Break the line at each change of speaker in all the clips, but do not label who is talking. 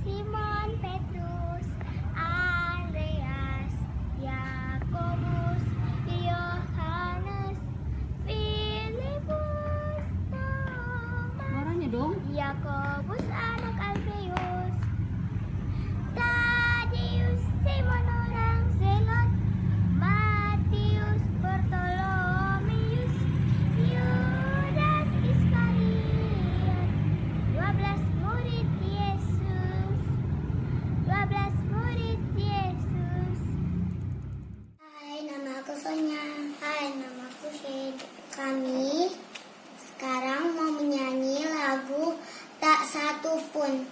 Simon Petrus, Andreas, Yakobus, Yohanes, Filipus, Thomas,
Suaranya dong.
Yakobus anak Alfeus, Tadeus, Simon orang Zelot, Matius, Bartolomeus, Yudas Iskariot. 12 murid Yesus. 12 murid Yesus. Hai, nama aku Sonya. Hai, nama aku Syed. Kami sekarang mau menyanyi lagu Tak Satu Pun.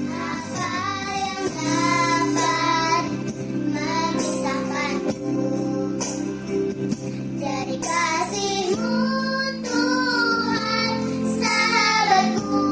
Apa yang dapat memisahkanku dari kasih-Mu, Tuhan, sahabatku?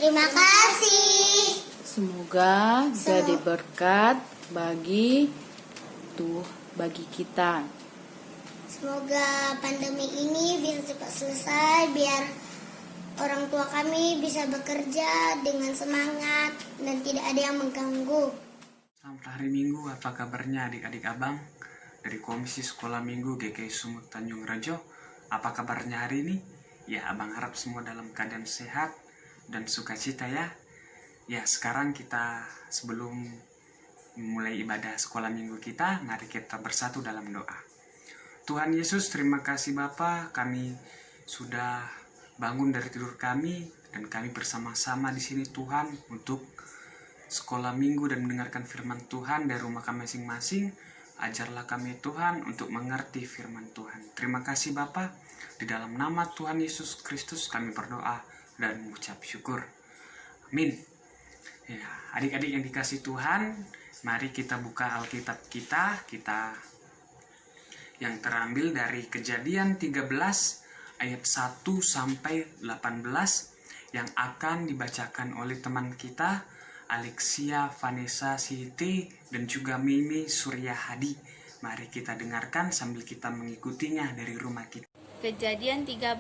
Terima kasih.
Semoga jadi berkat bagi kita.
Semoga pandemi ini bisa cepat selesai biar orang tua kami bisa bekerja dengan semangat dan tidak ada yang mengganggu.
Selamat hari Minggu, apa kabarnya adik-adik abang dari Komisi Sekolah Minggu GKI Sumut Tanjung Rejo? Apa kabarnya hari ini? Ya, abang harap semua dalam keadaan sehat dan sukacita ya. Ya, sekarang kita sebelum memulai ibadah sekolah minggu kita, mari kita bersatu dalam doa. Tuhan Yesus, terima kasih Bapa, kami sudah bangun dari tidur kami dan kami bersama-sama di sini Tuhan untuk sekolah minggu dan mendengarkan firman Tuhan dari rumah kami masing-masing. Ajarlah kami Tuhan untuk mengerti firman Tuhan. Terima kasih Bapa, di dalam nama Tuhan Yesus Kristus kami berdoa dan mengucap syukur. Amin. Ya, adik-adik yang dikasih Tuhan, mari kita buka Alkitab kita yang terambil dari Kejadian 13 ayat 1 sampai 18 yang akan dibacakan oleh teman kita Alexia Vanessa Siti dan juga Mimi Surya Hadi. Mari kita dengarkan sambil kita mengikutinya dari rumah kita.
Kejadian 13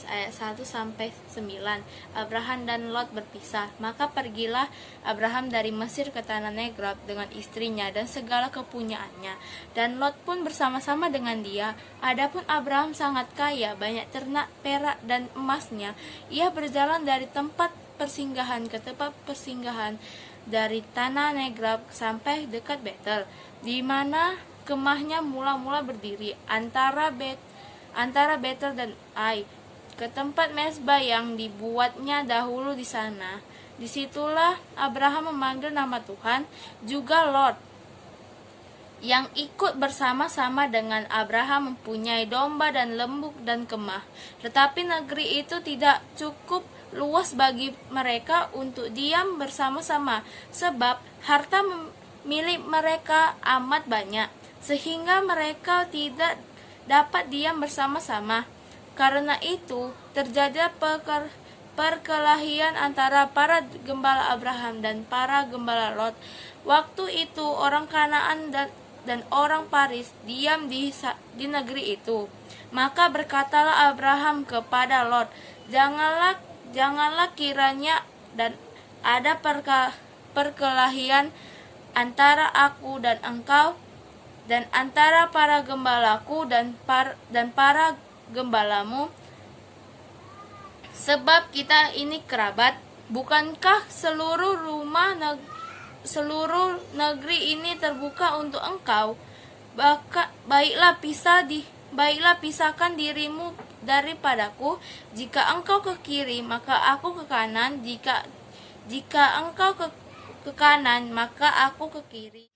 ayat 1 sampai 9. Abraham dan Lot berpisah. Maka pergilah Abraham dari Mesir ke tanah Negrab dengan istrinya dan segala kepunyaannya, dan Lot pun bersama-sama dengan dia. Adapun Abraham sangat kaya, banyak ternak, perak dan emasnya. Ia berjalan dari tempat persinggahan ke tempat persinggahan dari tanah Negrab sampai dekat Betel, di mana kemahnya mula-mula berdiri antara Betel dan Ai, ke tempat mezbah yang dibuatnya dahulu di sana. Disitulah Abraham memanggil nama Tuhan. Juga Lot yang ikut bersama-sama dengan Abraham mempunyai domba dan lembu dan kemah. Tetapi negeri itu tidak cukup luas bagi mereka untuk diam bersama-sama, sebab harta milik mereka amat banyak, sehingga mereka tidak dapat diam bersama-sama. Karena itu terjadi perkelahian antara para gembala Abraham dan para gembala Lot. Waktu itu orang Kanaan dan orang Paris diam di negeri itu. Maka berkatalah Abraham kepada Lot, Janganlah kiranya dan ada perkelahian antara aku dan engkau, dan antara para gembalaku dan para gembalamu, sebab kita ini kerabat. Bukankah seluruh negeri ini terbuka untuk engkau? Baiklah pisahkan dirimu daripadaku. Jika engkau ke kiri, maka aku ke kanan. Jika engkau ke kanan, maka aku ke kiri.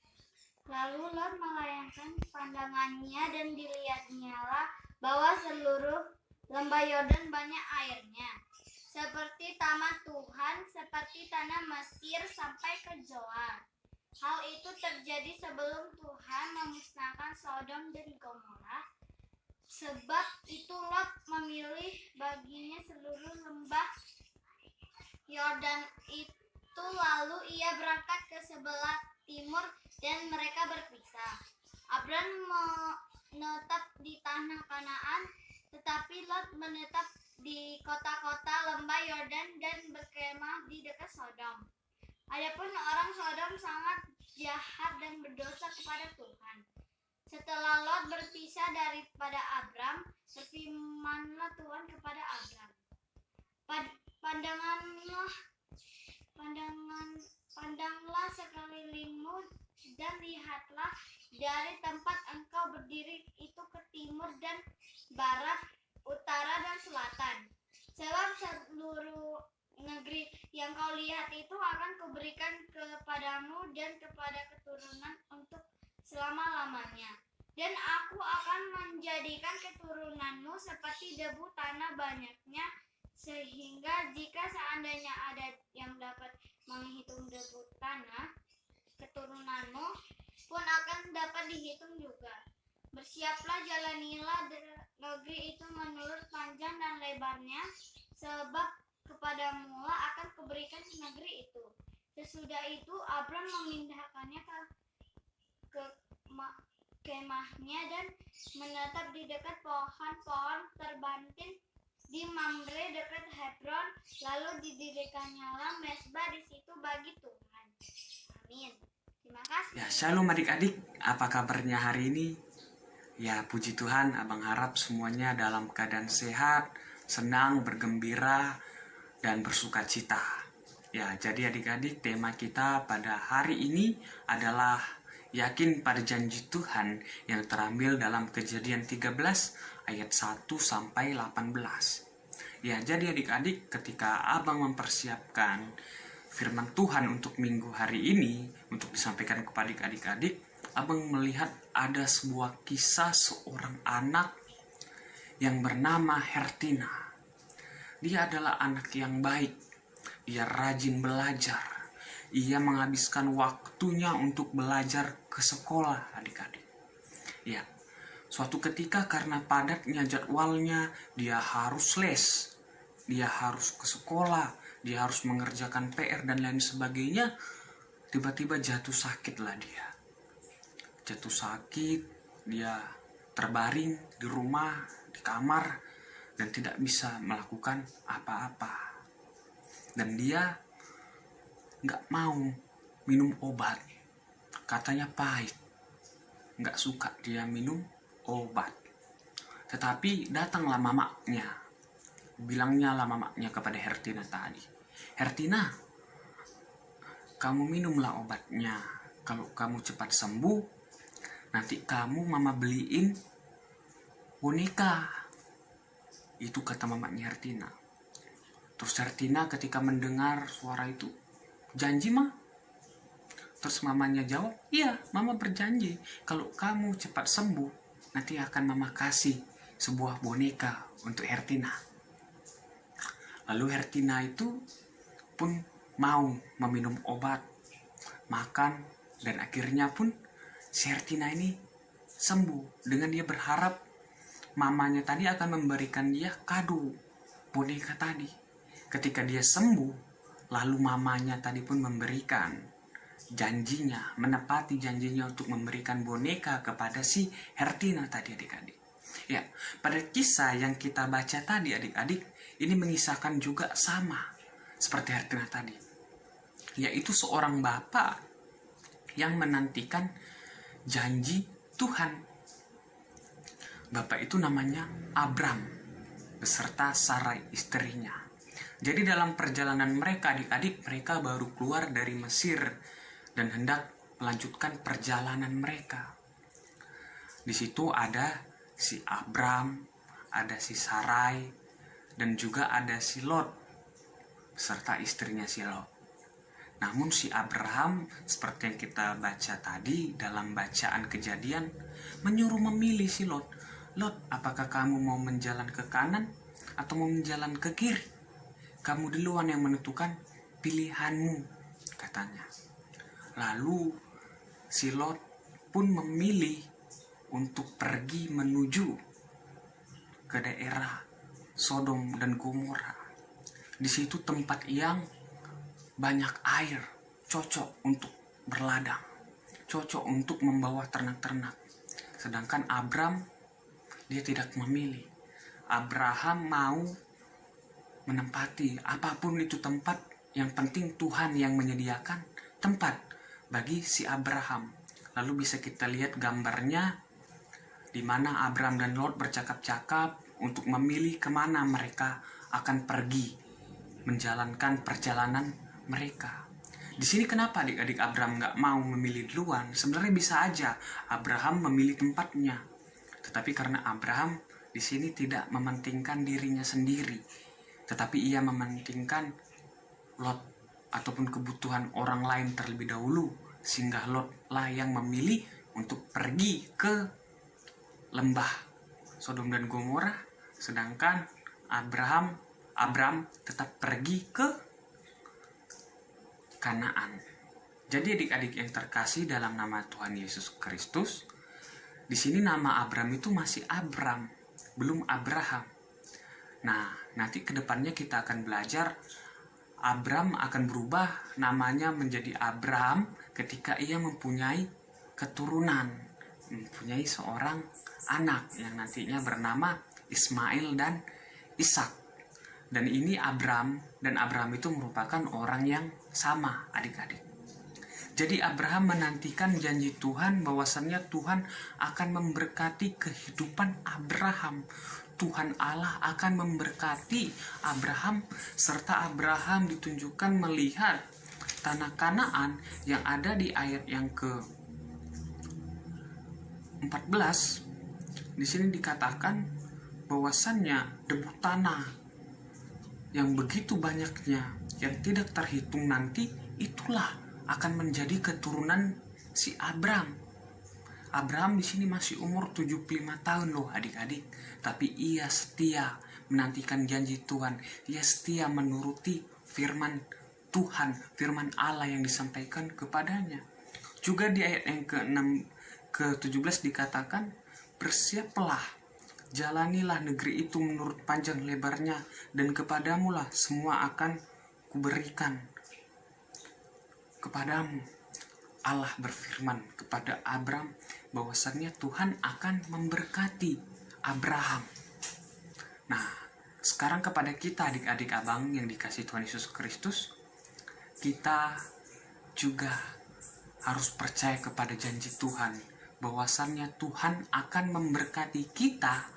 Lalu Lot melayangkan pandangannya dan dilihatnyalah bahwa seluruh lembah Yordan banyak airnya, seperti taman Tuhan, seperti tanah Mesir sampai ke Zoar. Hal itu terjadi sebelum Tuhan memusnahkan Sodom dan Gomora. Sebab itu Lot memilih baginya seluruh lembah Yordan itu, lalu ia berangkat ke sebelah timur dan mereka berpisah. Abraham menetap di tanah Kanaan, tetapi Lot menetap di kota-kota lembah Yordan dan berkemah di dekat Sodom. Adapun orang Sodom sangat jahat dan berdosa kepada Tuhan. Setelah Lot berpisah daripada Abram, berfirmanlah Tuhan kepada Abram, Pandanglah sekelilingmu dan lihatlah dari tempat engkau berdiri itu ke timur dan barat, utara dan selatan. Sebab seluruh negeri yang kau lihat itu akan kuberikan kepadamu dan kepada keturunan untuk selama-lamanya. Dan aku akan menjadikan keturunanmu seperti debu tanah banyaknya, sehingga jika seandainya ada yang dapat menghitung debu tanah, keturunanmu pun akan dapat dihitung juga. Bersiaplah, jalanilah negeri itu menurut panjang dan lebarnya, sebab kepada pada mula akan kuberikan negeri itu. Sesudah itu Abram memindahkannya ke kemahnya dan menetap di dekat pohon-pohon terbantin di Mamre dekat Hebron. Lalu didirikannya mezbah di situ bagi Tuhan. Amin. Terima kasih.
Ya, shalom adik-adik. Apa kabarnya hari ini? Ya, puji Tuhan, Abang harap semuanya dalam keadaan sehat, senang, bergembira, dan bersuka cita. Ya, jadi adik-adik, tema kita pada hari ini adalah yakin pada janji Tuhan yang terambil dalam Kejadian 13 ayat 1 sampai 18. Ya, jadi adik-adik, ketika Abang mempersiapkan firman Tuhan untuk minggu hari ini untuk disampaikan kepada adik-adik, Abang melihat ada sebuah kisah seorang anak yang bernama Hertina. Dia adalah anak yang baik. Ia rajin belajar. Ia menghabiskan waktunya untuk belajar ke sekolah, adik-adik. Ya, suatu ketika karena padatnya jadwalnya, dia harus les. Dia harus ke sekolah, dia harus mengerjakan PR dan lain sebagainya. Tiba-tiba jatuh sakitlah dia. Jatuh sakit, dia terbaring di rumah, di kamar, dan tidak bisa melakukan apa-apa. Dan dia nggak mau minum obat. Katanya pahit. Nggak suka dia minum obat. Tetapi datanglah mamanya. Bilangnya lah mamanya kepada Hertina tadi. Hertina, kamu minumlah obatnya. Kalau kamu cepat sembuh, nanti kamu mama beliin boneka. Itu kata mamanya Hertina. Terus Hertina ketika mendengar suara itu, janji ma? Terus mamanya jawab, iya mama berjanji. Kalau kamu cepat sembuh, nanti akan mama kasih sebuah boneka untuk Hertina. Lalu Hertina itu pun mau meminum obat, makan, dan akhirnya pun si Hertina ini sembuh. Dengan dia berharap mamanya tadi akan memberikan dia kado boneka tadi. Ketika dia sembuh, lalu mamanya tadi pun memberikan janjinya, menepati janjinya untuk memberikan boneka kepada si Hertina tadi, adik-adik. Ya, pada kisah yang kita baca tadi, adik-adik, ini mengisahkan juga sama seperti Hertina tadi. Yaitu seorang bapak yang menantikan janji Tuhan. Bapak itu namanya Abram beserta Sarai istrinya. Jadi dalam perjalanan mereka, adik-adik, mereka baru keluar dari Mesir dan hendak melanjutkan perjalanan mereka. Di situ ada si Abram, ada si Sarai, dan juga ada si Lot serta istrinya si Lot. Namun si Abraham, seperti yang kita baca tadi dalam bacaan Kejadian, menyuruh memilih si Lot. Lot, apakah kamu mau menjalan ke kanan atau mau menjalan ke kiri? Kamu duluan yang menentukan pilihanmu, katanya. Lalu si Lot pun memilih untuk pergi menuju ke daerah Sodom dan Gomora. Di situ tempat yang banyak air, cocok untuk berladang, cocok untuk membawa ternak-ternak. Sedangkan Abram, dia tidak memilih. Abraham mau menempati apapun itu tempat, yang penting Tuhan yang menyediakan tempat bagi si Abraham. Lalu bisa kita lihat gambarnya di mana Abram dan Lot bercakap-cakap untuk memilih kemana mereka akan pergi menjalankan perjalanan mereka. Di sini kenapa adik-adik Abram nggak mau memilih duluan? Sebenarnya bisa aja Abraham memilih tempatnya, tetapi karena Abraham di sini tidak mementingkan dirinya sendiri, tetapi ia mementingkan Lot ataupun kebutuhan orang lain terlebih dahulu, sehingga Lot lah yang memilih untuk pergi ke lembah Sodom dan Gomora. Sedangkan Abram tetap pergi ke Kanaan. Jadi adik-adik yang terkasih dalam nama Tuhan Yesus Kristus, di sini nama Abram itu masih Abram, belum Abraham. Nah, nanti kedepannya kita akan belajar Abram akan berubah namanya menjadi Abraham ketika ia mempunyai keturunan, mempunyai seorang anak yang nantinya bernama Ismail dan Ishak. Dan ini Abram, dan Abraham itu merupakan orang yang sama, adik-adik. Jadi Abraham menantikan janji Tuhan bahwasannya Tuhan akan memberkati kehidupan Abraham. Tuhan Allah akan memberkati Abraham, serta Abraham ditunjukkan melihat tanah Kanaan yang ada di ayat yang ke-14. Di sini dikatakan bahwasannya debu tanah yang begitu banyaknya, yang tidak terhitung nanti, itulah akan menjadi keturunan si Abraham. Abraham di sini masih umur 75 tahun loh adik-adik, tapi ia setia menantikan janji Tuhan. Ia setia menuruti firman Tuhan, firman Allah yang disampaikan kepadanya. Juga di ayat yang ke-17 dikatakan, bersiaplah, jalanilah negeri itu menurut panjang lebarnya, dan kepadamulah semua akan kuberikan kepadamu. Allah berfirman kepada Abraham bahwasannya Tuhan akan memberkati Abraham. Nah, sekarang kepada kita adik-adik abang yang dikasih Tuhan Yesus Kristus, kita juga harus percaya kepada janji Tuhan bahwasannya Tuhan akan memberkati kita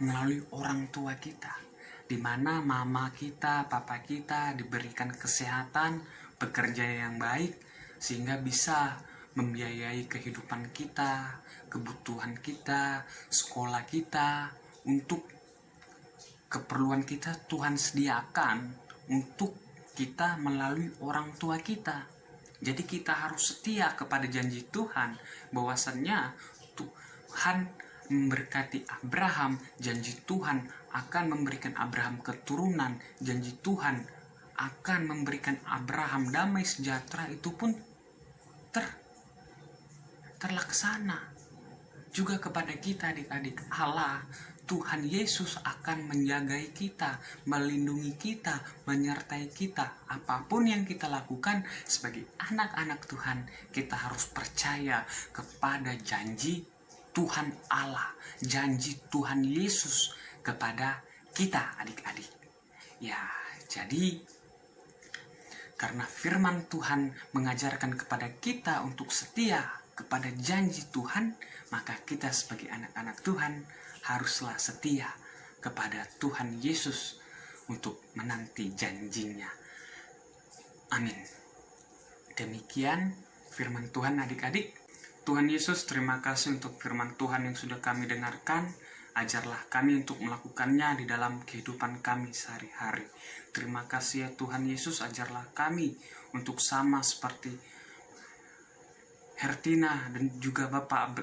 melalui orang tua kita, di mana mama kita, papa kita diberikan kesehatan, pekerjaan yang baik, sehingga bisa membiayai kehidupan kita, kebutuhan kita, sekolah kita, untuk keperluan kita Tuhan sediakan untuk kita melalui orang tua kita. Jadi kita harus setia kepada janji Tuhan bahwasannya Tuhan memberkati Abraham, janji Tuhan akan memberikan Abraham keturunan, janji Tuhan akan memberikan Abraham damai sejahtera, itu pun terlaksana. Juga kepada kita adik-adik, Allah, Tuhan Yesus akan menjagai kita, melindungi kita, menyertai kita. Apapun yang kita lakukan sebagai anak-anak Tuhan, kita harus percaya kepada janji Tuhan Allah, janji Tuhan Yesus kepada kita adik-adik. Ya, jadi karena firman Tuhan mengajarkan kepada kita untuk setia kepada janji Tuhan, maka kita sebagai anak-anak Tuhan haruslah setia kepada Tuhan Yesus untuk menanti janjinya. Amin. Demikian firman Tuhan adik-adik. Tuhan Yesus, terima kasih untuk firman Tuhan yang sudah kami dengarkan. Ajarlah kami untuk melakukannya di dalam kehidupan kami sehari-hari. Terima kasih ya Tuhan Yesus, ajarlah kami untuk sama seperti Hertina dan juga Bapak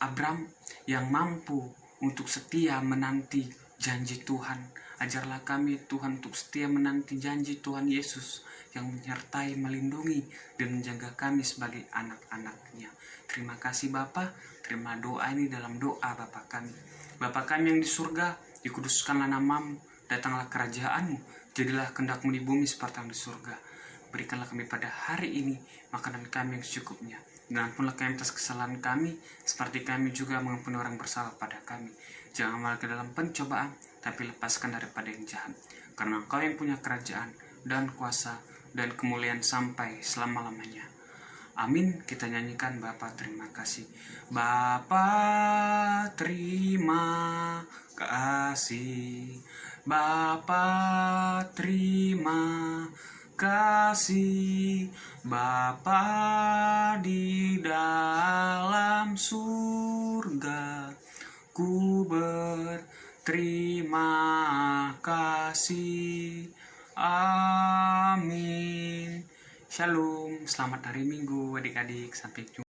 Abram yang mampu untuk setia menanti janji Tuhan. Ajarlah kami Tuhan untuk setia menanti janji Tuhan Yesus yang menyertai, melindungi, dan menjaga kami sebagai anak-anak-Nya. Terima kasih Bapa, terima doa ini dalam doa Bapa kami. Bapa kami yang di surga, dikuduskanlah namamu, datanglah kerajaanmu, jadilah kehendak-Mu di bumi seperti yang di surga. Berikanlah kami pada hari ini makanan kami yang secukupnya, dan ampunlah kami atas kesalahan kami, seperti kami juga mengampuni orang bersalah pada kami. Jangan malah ke dalam pencobaan, tapi lepaskan daripada yang jahat. Karena Engkau yang punya kerajaan dan kuasa dan kemuliaan sampai selama-lamanya. Amin. Kita nyanyikan Bapa terima kasih. Bapa terima kasih. Bapa terima kasih. Bapa di dalam surga, ku berterima kasih. Amin. Shalom. Selamat hari Minggu adik-adik. Sampai jumpa.